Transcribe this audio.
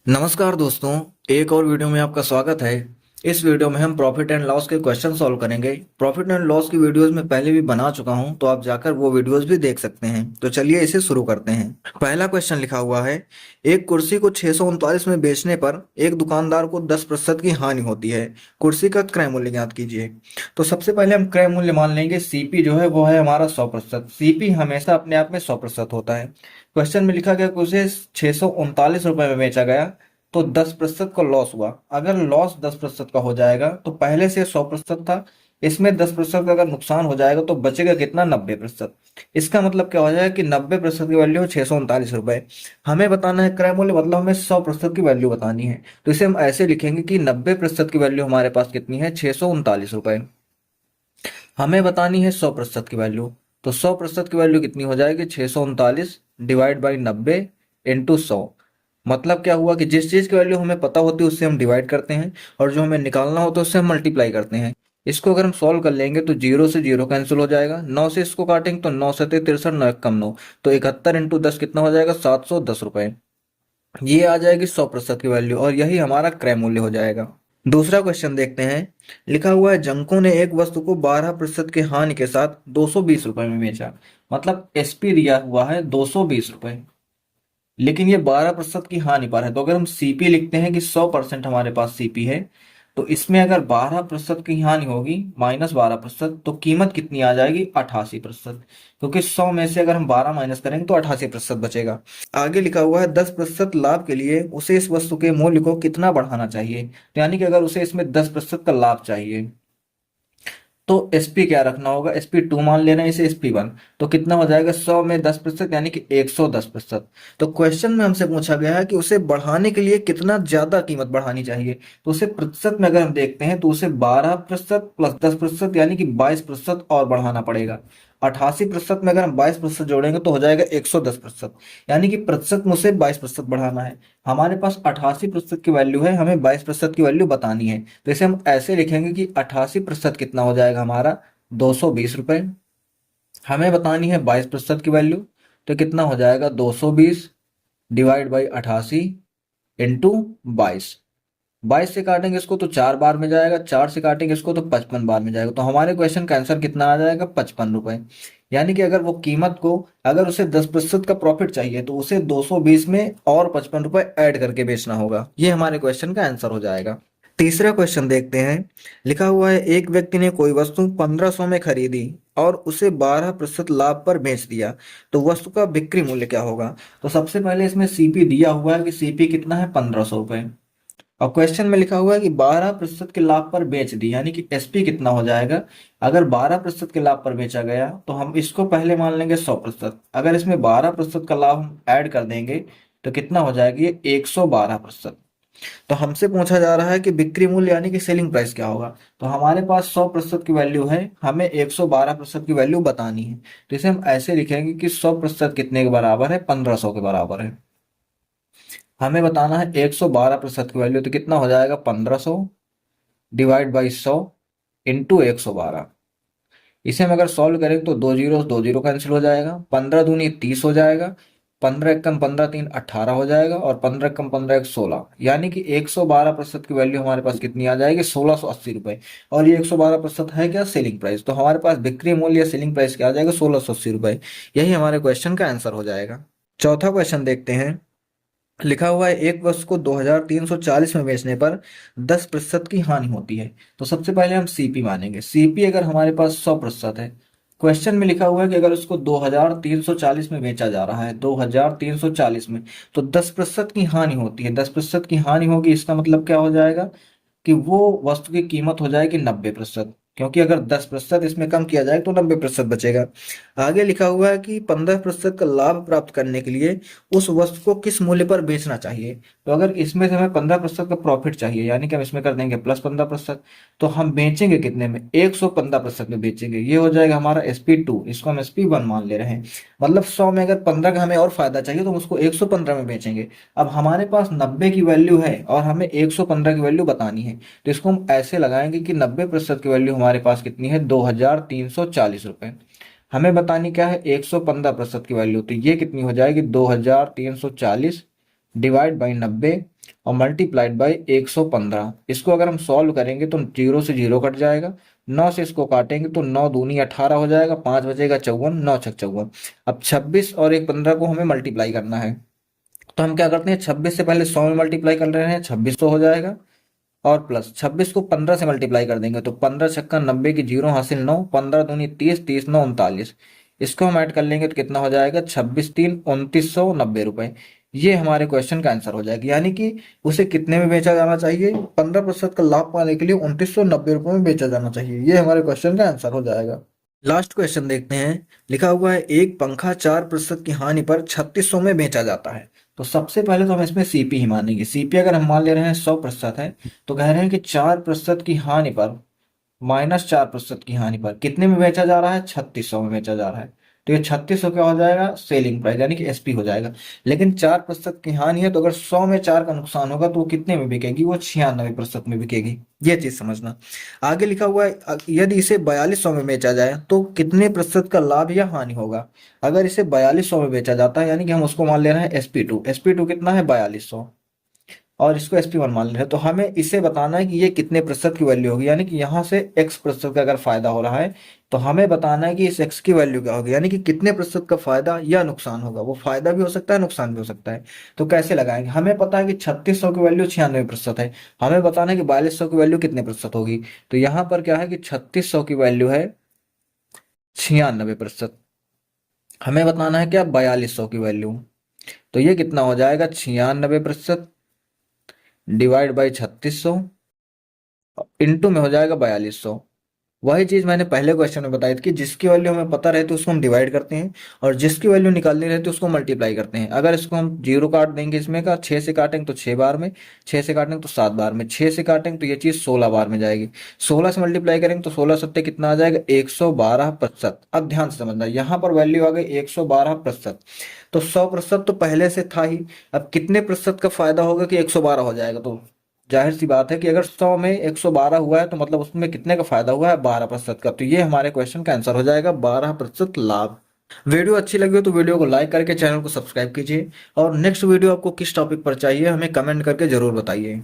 नमस्कार दोस्तों, एक और वीडियो में आपका स्वागत है। इस वीडियो में हम प्रॉफिट एंड लॉस के क्वेश्चन सॉल्व करेंगे। प्रॉफिट एंड लॉस की वीडियोस में पहले भी बना चुका हूं, तो आप जाकर वो वीडियोस भी देख सकते हैं। तो चलिए इसे शुरू करते हैं। पहला क्वेश्चन लिखा हुआ है, एक कुर्सी को 639 में बेचने पर एक दुकानदार को 10% की हानि होती है। कुर्सी का क्रय मूल्य ज्ञात कीजिए। तो सबसे पहले हम क्रय मूल्य मान लेंगे। सीपी जो है वो है हमारा 100%। सीपी हमेशा अपने आप में 100% होता है। क्वेश्चन में लिखा गया कि उसे 639 रुपए में बेचा गया, तो 10% का लॉस हुआ। अगर लॉस 10% का हो जाएगा तो पहले से 100% था, इसमें 10% का अगर नुकसान हो जाएगा तो बचेगा कितना? 90%। इसका मतलब क्या हो जाएगा कि 90% की वैल्यू है 639 रुपए। हमें बताना है क्रय मूल्य, मतलब हमें 100% की वैल्यू बतानी है। तो इसे हम ऐसे लिखेंगे कि 90% की वैल्यू हमारे पास कितनी है? 639 रुपए। हमें बतानी है 100% की वैल्यू। तो 100% की वैल्यू कितनी हो जाएगी? 639 डिवाइड बाई 90 इंटू 100। मतलब क्या हुआ कि जिस चीज की वैल्यू हमें पता होती है उससे हम डिवाइड करते हैं, और जो हमें निकालना होता है उससे हम मल्टीप्लाई करते हैं। इसको अगर हम सॉल्व कर लेंगे तो जीरो से जीरो कैंसिल हो जाएगा, 9 से इसको काटेंगे तो 9 से 63, 9 एक कम 9, तो 71 इंटू 10 कितना हो जाएगा? 710 रुपए। ये आ जाएगी 100% की वैल्यू, और यही हमारा क्रय मूल्य हो जाएगा। दूसरा क्वेश्चन देखते हैं। लिखा हुआ है, जंको ने एक वस्तु को 12% की हानि के साथ 220 रुपए में बेचा। मतलब एसपी दिया हुआ है 220 रुपए, लेकिन ये 12% की हानि पर है। तो अगर हम सीपी लिखते हैं कि 100% हमारे पास सीपी है, तो इसमें अगर 12% की हानि होगी माइनस 12%, तो कीमत कितनी आ जाएगी? 88%। क्योंकि 100 में से अगर हम 12 माइनस करेंगे तो 88% बचेगा। आगे लिखा हुआ है, 10% लाभ के लिए उसे इस वस्तु के मूल्य को कितना बढ़ाना चाहिए। तो यानी कि अगर उसे इसमें 10% का लाभ चाहिए तो एसपी क्या रखना होगा? एसपी 2 मान लेना है, इसे एसपी 1। तो कितना हो जाएगा? 100 में 10% यानी कि 110%। तो क्वेश्चन में हमसे पूछा गया है कि उसे बढ़ाने के लिए कितना ज्यादा कीमत बढ़ानी चाहिए। तो उसे प्रतिशत में अगर हम देखते हैं तो उसे 12% प्लस 10% यानी कि 22% और बढ़ाना पड़ेगा। 88% में अगर हम 22% जोड़ेंगे तो हो जाएगा 110%। यानी कि प्रतिशत में उसे 22% बढ़ाना है। हमारे पास 88% की वैल्यू है, हमें 22% की वैल्यू बतानी है। तो इसे हम ऐसे लिखेंगे कि 88% कितना हो जाएगा हमारा? 220 रुपए। हमें बतानी है 22% की वैल्यू, तो कितना हो जाएगा? 220 डिवाइड बाई 88 इंटू 22। 22 से काटेंगे इसको तो 4 बार में जाएगा, 4 से काटेंगे इसको तो 55 बार में जाएगा। तो हमारे क्वेश्चन का आंसर कितना आ जाएगा? 55 रुपए। यानी कि अगर वो कीमत को, अगर उसे 10% का प्रॉफिट चाहिए तो उसे 220 में और 55 रुपए ऐड करके बेचना होगा। ये हमारे क्वेश्चन का आंसर हो जाएगा। तीसरा क्वेश्चन देखते हैं। लिखा हुआ है, एक व्यक्ति ने कोई वस्तु 1500 में खरीदी और उसे 12% लाभ पर बेच दिया, तो वस्तु का बिक्री मूल्य क्या होगा? तो सबसे पहले इसमें सीपी दिया हुआ है कि सीपी कितना है? 1500 रुपए। और क्वेश्चन में लिखा हुआ है कि 12% के लाभ पर बेच दी, यानी कि एसपी कितना हो जाएगा? अगर 12% के लाभ पर बेचा गया तो हम इसको पहले मान लेंगे 100%। अगर इसमें 12% का लाभ हम ऐड कर देंगे तो कितना हो जाएगा? ये 112%। तो हमसे पूछा जा रहा है कि बिक्री मूल्य यानी कि सेलिंग प्राइस क्या होगा। तो हमारे पास 100% की वैल्यू है, हमें 112% की वैल्यू बतानी है। तो इसे हम ऐसे लिखेंगे कि 100% कितने के बराबर है? 1500 के बराबर है। हमें बताना है 112% की वैल्यू, तो कितना हो जाएगा? 1500 डिवाइड बाई 100 इंटू 112। इसे हम अगर सॉल्व करें तो दो जीरो कैंसिल हो जाएगा, 15 दूनी 30 हो जाएगा, 15 एकम 15 तीन 18 हो जाएगा, और 15 एकम 15 एक 16। यानी कि 112% की वैल्यू हमारे पास कितनी आ जाएगी? 1680 रुपए। और ये 112% है क्या? Selling price. तो हमारे पास बिक्री मूल्य या सेलिंग प्राइस क्या आ जाएगा? 1680 रुपए। यही हमारे क्वेश्चन का आंसर हो जाएगा। चौथा क्वेश्चन देखते हैं। लिखा हुआ है, एक वस्तु को 2340 में बेचने पर 10% की हानि होती है। तो सबसे पहले हम सीपी मानेंगे। सीपी अगर हमारे पास 100% है, क्वेश्चन में लिखा हुआ है कि अगर उसको 2340 में बेचा जा रहा है, 2340 में, तो 10% की हानि होती है। 10% की हानि होगी, इसका मतलब क्या हो जाएगा कि वो वस्तु की कीमत हो जाएगी 90%। क्योंकि अगर 10% इसमें कम किया जाए तो 90% बचेगा। आगे लिखा हुआ है कि 15% का लाभ प्राप्त करने के लिए उस वस्तु को किस मूल्य पर बेचना चाहिए। तो अगर इसमें से हमें 15% का प्रॉफिट चाहिए, यानी कि हम इसमें कर देंगे प्लस 15%, तो हम बेचेंगे कितने में? 115% में बेचेंगे। ये हो जाएगा हमारा SP2, इसको हम SP1 मान ले रहे हैं। मतलब 100 में अगर 15 का हमें और फायदा चाहिए तो हम उसको 115 में बेचेंगे। अब हमारे पास 90 की वैल्यू है और हमें 115 की वैल्यू बतानी है, तो इसको हम ऐसे लगाएंगे कि 90% की वैल्यू हमारे पास कितनी है? 2340 रुपए। हमें बतानी क्या है? 115% की वैल्यू। तो ये कितनी हो जाएगी? 2340 डिवाइड बाई 90 और मल्टीप्लाइड बाई 115। इसको अगर हम सॉल्व करेंगे तो 0 से 0 कट जाएगा, 9 से इसको काटेंगे तो 9 दूनी 18 हो जाएगा, 5 बचेगा 54, 9 छक 54। अब 26 और एक 15 को हमें मल्टीप्लाई करना है, तो हम क्या करते हैं, 26 से पहले 100 में मल्टीप्लाई कर रहे हैं, 2600 हो जाएगा। और प्लस 26 को 15 से मल्टीप्लाई कर देंगे तो 15 छक्का 90 की 0 हासिल 9, 15 दूनी 30, 30 9 39। इसको हम ऐड कर लेंगे तो कितना हो जाएगा, 26 3 2990 रुपए। ये हमारे क्वेश्चन का आंसर हो जाएगा। यानी कि उसे कितने में बेचा जाना चाहिए, 15% का लाभ पाने के लिए 2990 रुपए में बेचा जाना चाहिए। ये हमारे क्वेश्चन का आंसर हो जाएगा। लास्ट क्वेश्चन देखते हैं। लिखा हुआ है एक पंखा 4% की हानि पर 3600 में बेचा जाता है। तो सबसे पहले तो हम इसमें सीपी ही मानेंगे। सीपी अगर हम मान ले रहे हैं 100% है, तो कह रहे हैं कि 4% की हानि पर, -4% की हानि पर कितने में बेचा जा रहा है, 3600 में बेचा जा रहा है। तो ये 3600 क्या हो जाएगा, सेलिंग प्राइस यानी कि एसपी हो जाएगा। लेकिन 4% की हानि है, तो अगर 100 में 4 का नुकसान होगा तो वो कितने में बिकेगी, वो 96% में बिकेगी। ये चीज समझना। आगे लिखा हुआ है यदि इसे 4200 में बेचा जाए तो कितने प्रतिशत का लाभ या हानि होगा। अगर इसे 4200 में बेचा जाता है, यानी कि हम उसको मान ले रहे हैं SP2। SP2 कितना है, 4200, और इसको SP1 मान ले रहे हैं, तो हमें इसे बताना है कि ये कितने प्रतिशत की वैल्यू होगी। यानी कि यहाँ से x% का अगर फायदा हो रहा है, तो हमें बताना है कि इस x की वैल्यू क्या होगी, यानी कि कितने प्रतिशत का फायदा या नुकसान होगा। वो फायदा भी हो सकता है, नुकसान भी हो सकता है। तो कैसे लगाएंगे, हमें पता है कि 3600 की वैल्यू 96% है, हमें बताना है कि 4200 की वैल्यू कितने प्रतिशत होगी। तो यहाँ पर क्या है कि 3600 की वैल्यू है 96%, हमें बताना है क्या, 4200 की वैल्यू। तो ये कितना हो जाएगा, 96% डिवाइड बाई 3600 इंटू में हो जाएगा 4200। वही चीज मैंने पहले क्वेश्चन में बताई थी कि जिसकी वैल्यू हमें पता रहती है उसको हम डिवाइड करते हैं, और जिसकी वैल्यू निकालनी रहती है उसको मल्टीप्लाई करते हैं। अगर इसको हम 0 काट देंगे, इसमें का 6 से काटेंगे तो 6 बार में, 6 से काटेंगे तो 7 बार में, 6 से काटेंगे तो ये चीज 16 बार में जाएगी, 16 से मल्टीप्लाई करेंगे तो 16 सत्ते कितना आ जाएगा, 112%। अब ध्यान से समझना, यहाँ पर वैल्यू आ गई 112%। तो 100% तो पहले से था ही, अब कितने प्रतिशत का फायदा होगा कि 112 हो जाएगा। तो जाहिर सी बात है कि अगर 100 में 112 हुआ है तो मतलब उसमें कितने का फायदा हुआ है, 12% का। तो ये हमारे क्वेश्चन का आंसर हो जाएगा, 12% लाभ। वीडियो अच्छी लगी हो तो वीडियो को लाइक करके चैनल को सब्सक्राइब कीजिए, और नेक्स्ट वीडियो आपको किस टॉपिक पर चाहिए हमें कमेंट करके जरूर बताइए।